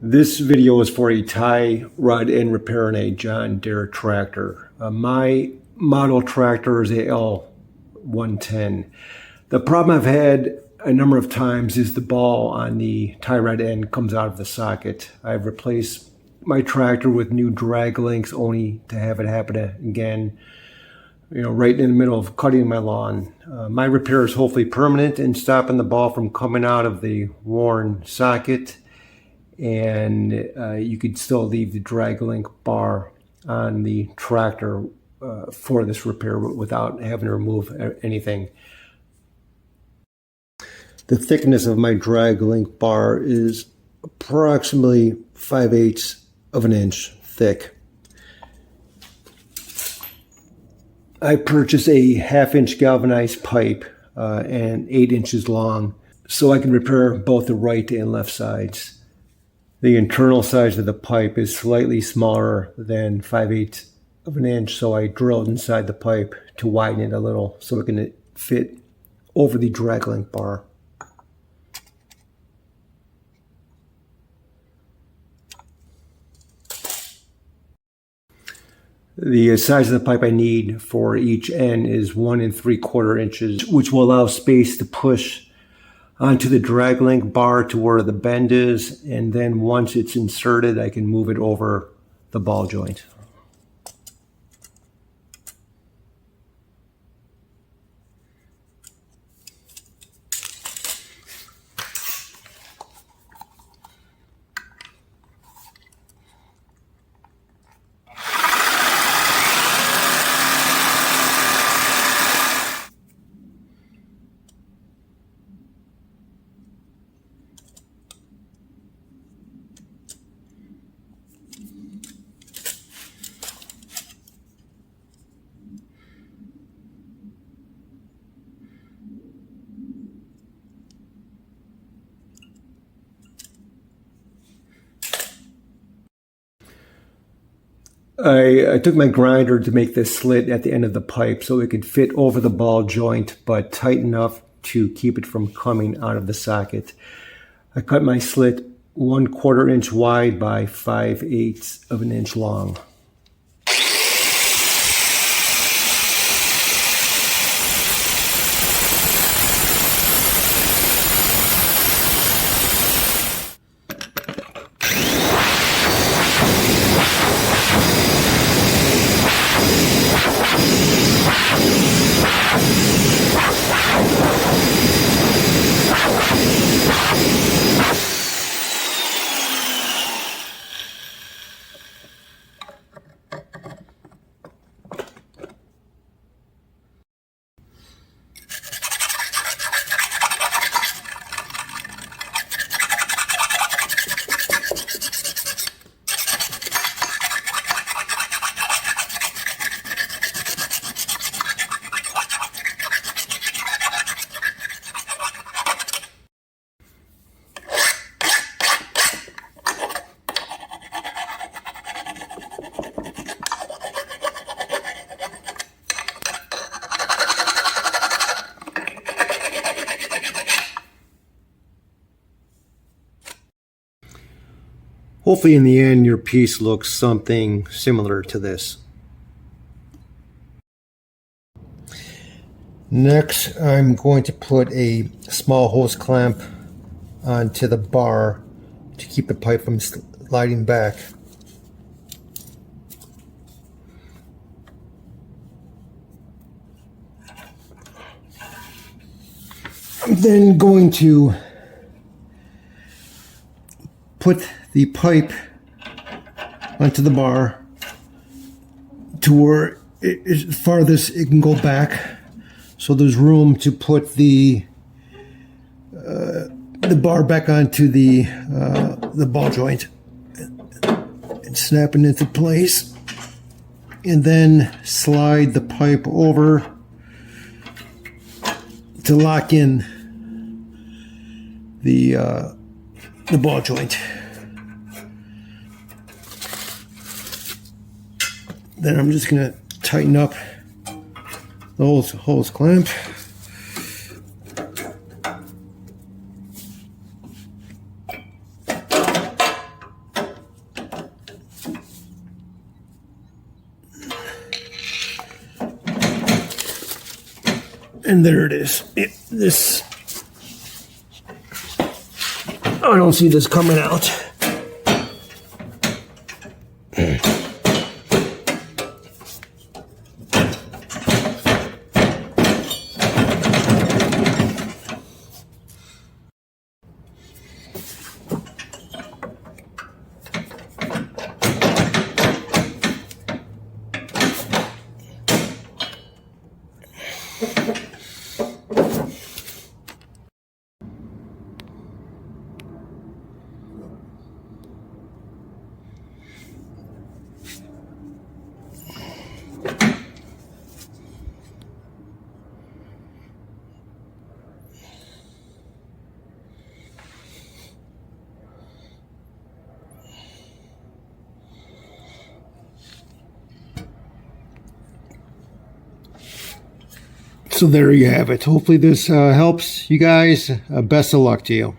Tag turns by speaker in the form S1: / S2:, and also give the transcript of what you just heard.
S1: This video is for a tie rod end repair on a John Deere tractor. My model tractor is a L110. The problem I've had a number of times is the ball on the tie rod end comes out of the socket. I've replaced my tractor with new drag links only to have it happen again, right in the middle of cutting my lawn. My repair is hopefully permanent and stopping the ball from coming out of the worn socket. And you could still leave the drag link bar on the tractor for this repair without having to remove anything. The thickness of my drag link bar is approximately 5/8 of an inch thick. I purchased a 1/2 inch galvanized pipe and 8 inches long so I can repair both the right and left sides. The internal size of the pipe is slightly smaller than 5/8 of an inch, so I drilled inside the pipe to widen it a little so it can fit over the drag link bar. The size of the pipe I need for each end is 1 3/4 inches, which will allow space to push onto the drag link bar to where the bend is, and then once it's inserted, I can move it over the ball joint. I took my grinder to make this slit at the end of the pipe so it could fit over the ball joint, but tight enough to keep it from coming out of the socket. I cut my slit 1/4 inch wide by 5/8 of an inch long. Hopefully in the end your piece looks something similar to this. Next, I'm going to put a small hose clamp onto the bar to keep the pipe from sliding back. I'm then going to put the pipe onto the bar to where it is farthest it can go back, so there's room to put the bar back onto the ball joint and snap it into place, and then slide the pipe over to lock in the ball joint. Then I'm just going to tighten up the hose clamp. And there it is. This, I don't see this coming out. So there you have it. Hopefully this helps you guys. Best of luck to you.